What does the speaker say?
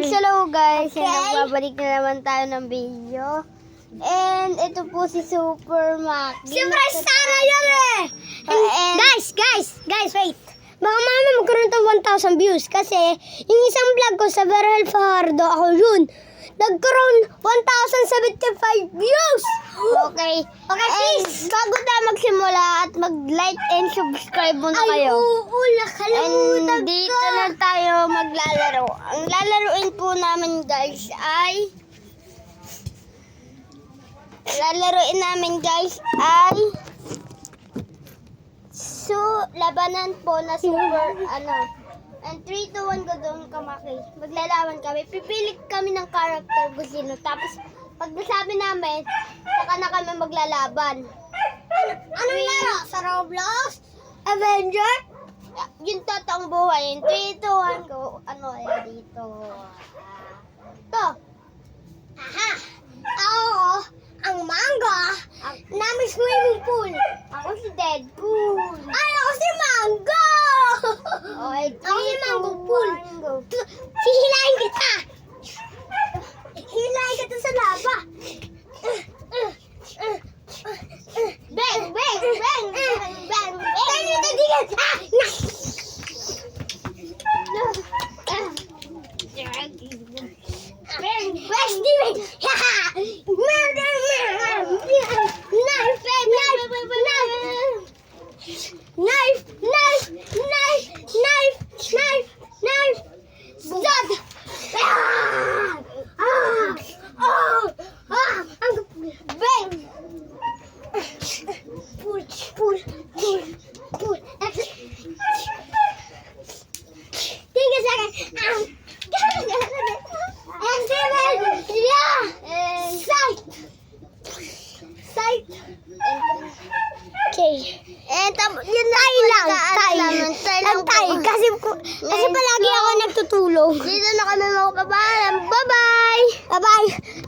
Hello guys, Okay. nagbabalik na naman tayo ng video. And ito po si Super Mac. Superstar na yun eh! And- Guys, wait. Baka mamaya magkaroon ng 1,000 views kasi yung isang vlog ko sa Berhel Fajardo, ako yun. Nagkaroon 1,075 views! Okay. Okay, And please. bago tayo magsimula at mag-like and subscribe muna Ay, kayo. oo, nakalimutan And dito ko. na tayo maglalaro. Ang lalaruin po namin guys ay labanan po na super and 3, 2, 1 go doon kamaki. Maglalaban kami. Pipili kami ng character kung sino. Tapos pag nasabi namin, saka na kami maglalaban. Anong laro? Sa Roblox? Avenger? Yung totoong buhay. Yung 3, 2, 1 go. Ano kaya dito? To. Aha! Ako, ang manga, namin swimming pool. Ako si Deadpool. Ay, ako si Mango! Okay, Ako si 3, Mango 2, Pool. 1 go. Hihilahin kita! Hihilahin kita sa lava! Bang! Bang! Bang! Bang! Bang! Tayo na digan! Bang! West Steven! Murder! Knife! Stop! Bang! Pull. Take a second. And seven. Yeah. And Sight. Okay. yun Tay lang. Kasi palagi ako nagtutulog. Dito na kami mga kabayan. Bye-bye! Bye-bye.